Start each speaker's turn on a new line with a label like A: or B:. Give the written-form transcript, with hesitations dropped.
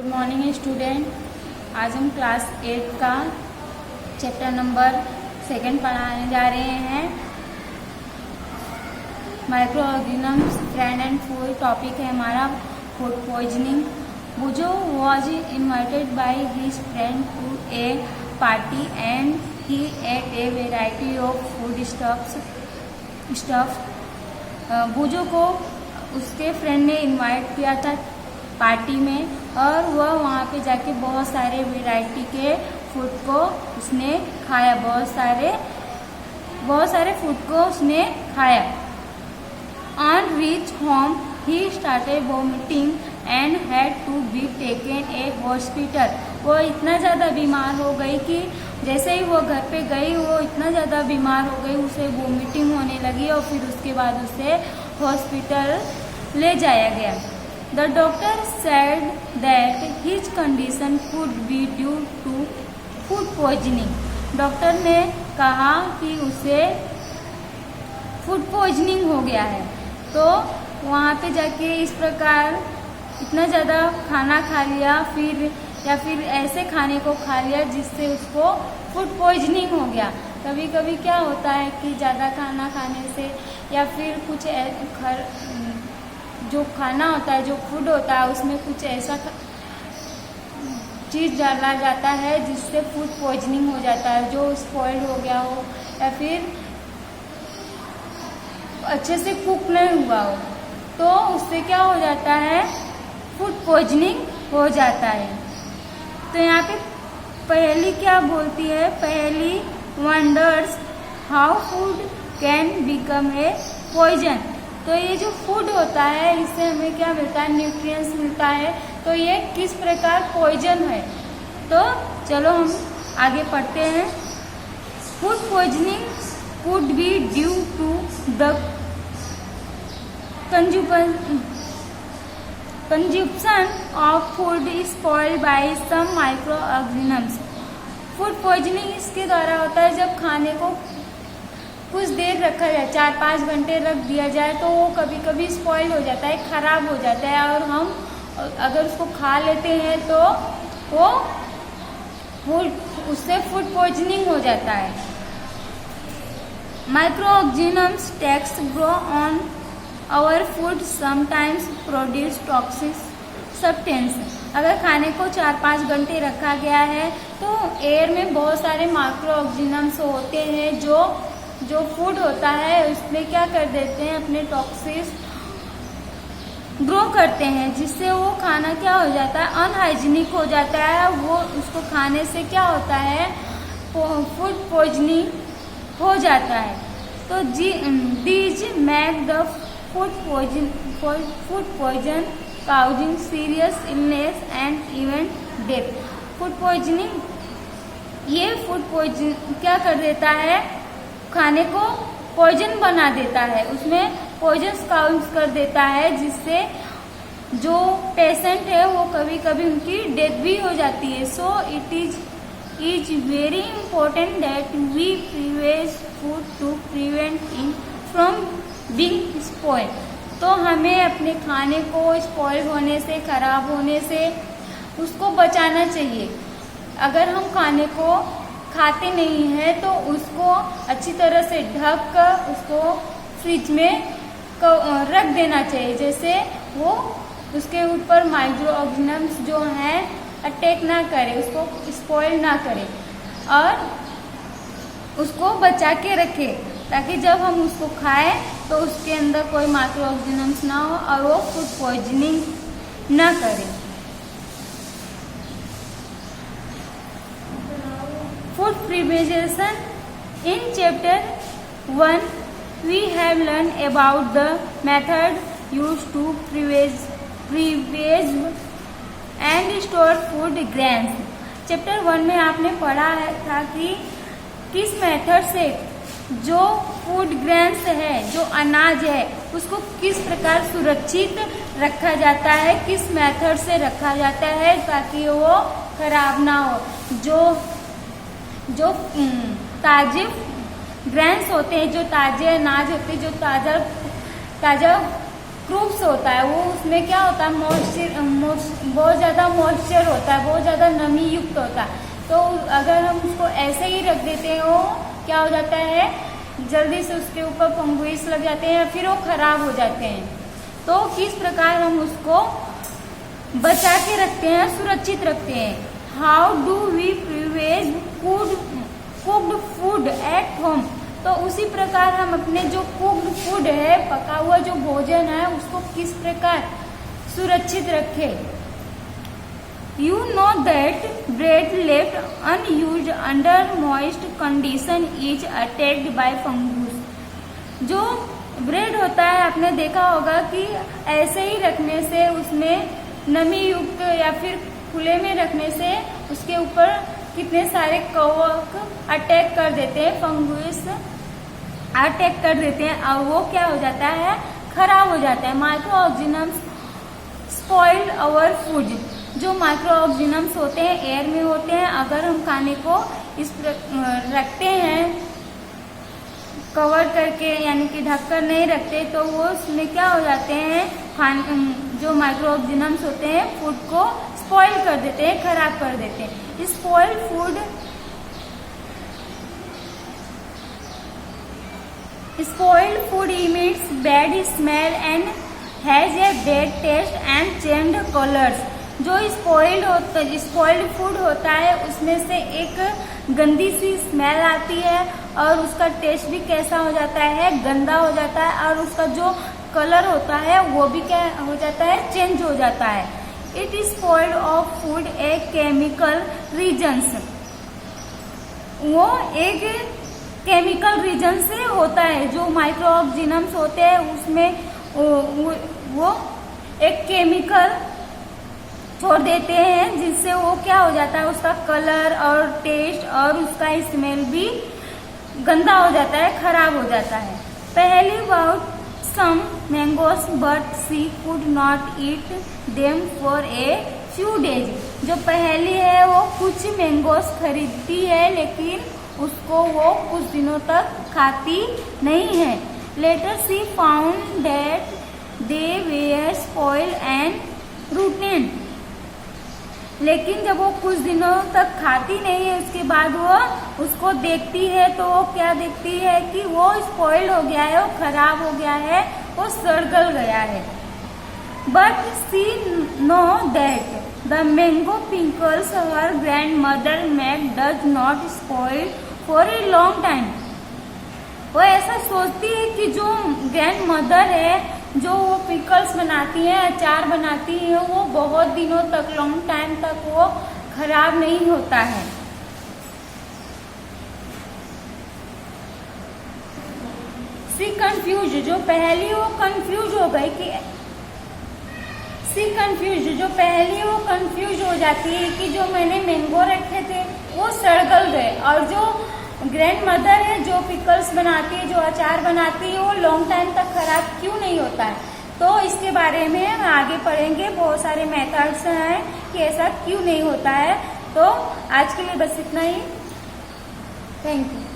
A: Good morning student. आज हम class 8 का चैप्टर नंबर 2 पढ़ाने जा रहे हैं। Micro organisms friend and food topic है हमारा food poisoning. Boojho was invited by his friend to a party and he ate a variety of food stuff. Boojho को उसके फ्रेंड ने इनवाइट किया था पार्टी में और वह वहाँ पे जाके बहुत सारे वैरायटी के फूड को उसने खाया, बहुत सारे फूड को उसने खाया। On reach home he started vomiting and had to be taken a hospital. वो इतना ज़्यादा बीमार हो गई कि जैसे ही वो घर पे गई वो इतना ज़्यादा बीमार हो गई, उसे वॉमिटिंग होने लगी और फिर उसके बाद उसे हॉस्पिटल ले जाया गया। The doctor said that his condition could be due to food poisoning. Doctor ने कहा कि उसे फूड पॉइजनिंग हो गया है। तो वहाँ पे जाके इस प्रकार इतना ज़्यादा खाना खा लिया या फिर ऐसे खाने को खा लिया जिससे उसको फूड पॉइजनिंग हो गया। कभी कभी क्या होता है कि ज़्यादा खाना खाने से या फिर कुछ जो खाना होता है, जो फूड होता है, उसमें कुछ ऐसा चीज़ डाला जाता है जिससे फूड पॉइजनिंग हो जाता है, जो स्पॉइल्ड हो गया हो या फिर अच्छे से कुक नहीं हुआ हो, तो उससे क्या हो जाता है, फूड पॉइजनिंग हो जाता है। तो यहाँ पे पहेली क्या बोलती है, Paheli wonders how food can become a poison. तो ये जो फूड होता है इससे हमें क्या मिलता है, न्यूट्रिएंट्स मिलता है, तो ये किस प्रकार पॉइजन है। तो चलो हम आगे पढ़ते हैं। Food poisoning could be due to the consumption of food spoiled by some microorganisms. Food poisoning इसके द्वारा होता है जब खाने को कुछ देर रखा जाए, 4-5 घंटे रख दिया जाए तो वो कभी कभी स्पॉइल हो जाता है, खराब हो जाता है और हम अगर उसको खा लेते हैं तो उससे फूड पॉइजनिंग हो जाता है। Microorganisms takes grow on our food sometimes produce toxic substance. अगर खाने को 4-5 घंटे रखा गया है तो एयर में बहुत सारे माइक्रो ऑर्गेनिजम्स होते हैं जो फूड होता है उसमें क्या कर देते हैं, अपने टॉक्सिस ग्रो करते हैं, जिससे वो खाना क्या हो जाता है, अनहाइजीनिक हो जाता है। वो उसको खाने से क्या होता है, फूड पॉइजनिंग हो जाता है। तो these make the food poison causing serious illness and even death. Food poisoning, ये फूड पॉइजन क्या कर देता है, खाने को पॉइजन बना देता है, उसमें पॉइजन काउंट कर देता है, जिससे जो पेशेंट है वो कभी कभी उनकी डेथ भी हो जाती है। So it is very important that we preserve food to prevent in from being spoil. तो हमें अपने खाने को स्पॉइल होने से, खराब होने से उसको बचाना चाहिए। अगर हम खाने को खाते नहीं है तो उसको अच्छी तरह से ढक कर उसको फ्रिज में रख देना चाहिए, जैसे वो उसके ऊपर माइक्रो ऑर्गेनिजम्स जो हैं अटैक ना करे, उसको स्पॉइल ना करे और उसको बचा के रखे, ताकि जब हम उसको खाएं तो उसके अंदर कोई माइक्रो ऑर्गेनिजम्स ना हो और वो फूड पॉइजनिंग ना करे। Food preservation. In chapter 1 we have learned about the method used to preserve and store food grains. Chapter 1 में आपने पढ़ा था कि किस मेथड से जो फूड ग्रेन्स है, जो अनाज है, उसको किस प्रकार सुरक्षित रखा जाता है, किस मेथड से रखा जाता है ताकि वो खराब ना हो। जो ताजे ग्रेन्स होते हैं, जो ताजे अनाज होते हैं, जो ताजा क्रूप्स होता है, वो उसमें क्या होता है, बहुत ज़्यादा मॉइस्चर होता है, बहुत ज़्यादा नमी युक्त होता है। तो अगर हम उसको ऐसे ही रख देते हैं, वो क्या हो जाता है, जल्दी से उसके ऊपर फंगस लग जाते हैं या फिर वो खराब हो जाते हैं। तो किस प्रकार हम उसको बचा के रखते हैं, सुरक्षित रखते हैं। How do we preserve cooked food at home. तो उसी प्रकार हम अपने जो कुक्ड फूड है, पका हुआ जो भोजन है, उसको किस प्रकार सुरक्षित रखें। You know that bread left unused under moist condition is attacked by fungus। जो ब्रेड होता है, आपने देखा होगा कि ऐसे ही रखने से, उसमें नमी युक्त या फिर खुले में रखने से उसके ऊपर कितने सारे कवक अटैक कर देते हैं, फंगस अटैक कर देते हैं और वो क्या हो जाता है, खराब हो जाता है। Microorganisms spoil our food. जो माइक्रो ऑर्गेनिजम्स होते हैं एयर में होते हैं, अगर हम खाने को रखते हैं कवर करके, यानी कि ढककर नहीं रखते, तो वो उसमें क्या हो जाते हैं, जो माइक्रो ऑर्गेनिजम्स होते हैं फूड को स्पॉइल कर देते हैं, खराब कर देते हैं। Spoil food emits bad smell and has a bad taste and changed colors। जो स्पॉइल्ड फूड होता है, उसमें से एक गंदी सी स्मेल आती है और उसका टेस्ट भी कैसा हो जाता है, गंदा हो जाता है, और उसका जो कलर होता है वो भी क्या हो जाता है, चेंज हो जाता है। It is spoiled of food a chemical reasons. वो एक केमिकल रीजन से होता है। जो माइक्रो ऑर्गेनिजम्स होते हैं उसमें वो एक केमिकल छोड़ देते हैं, जिससे वो क्या हो जाता है, उसका कलर और टेस्ट और उसका स्मेल भी गंदा हो जाता है, खराब हो जाता है। Paheli about some mangoes but she could not eat them for a few days. जो पहली है वो कुछ मैंगोस खरीदती है, लेकिन उसको वो कुछ दिनों तक खाती नहीं है। Later she found that they were spoil and rotten. लेकिन जब वो कुछ दिनों तक खाती नहीं है, उसके बाद वो उसको देखती है, तो वो क्या देखती है कि वो स्पॉइल्ड हो गया है, वो खराब हो गया है, वो सड़गल गया है। But she know that the mango pickles her grand mother made does not spoil for a long time. वो ऐसा सोचती है कि जो ग्रैंड मदर है, जो वो पिकल्स बनाती है, अचार बनाती है, वो बहुत दिनों तक, लॉन्ग टाइम तक वो खराब नहीं होता है। सी कंफ्यूज। जो पहली वो कंफ्यूज हो गई कि जो पहली वो कंफ्यूज हो जाती है कि जो मैंने मैंगो रखे थे वो सड़गल गए, और जो ग्रैंड मदर है, जो पिकल्स बनाती है, जो अचार बनाती है, वो लॉन्ग टाइम तक खराब क्यों नहीं होता है। तो इसके बारे में हम आगे पढ़ेंगे। बहुत सारे मेथड्स हैं कि ऐसा क्यों नहीं होता है। तो आज के लिए बस इतना ही। Thank you.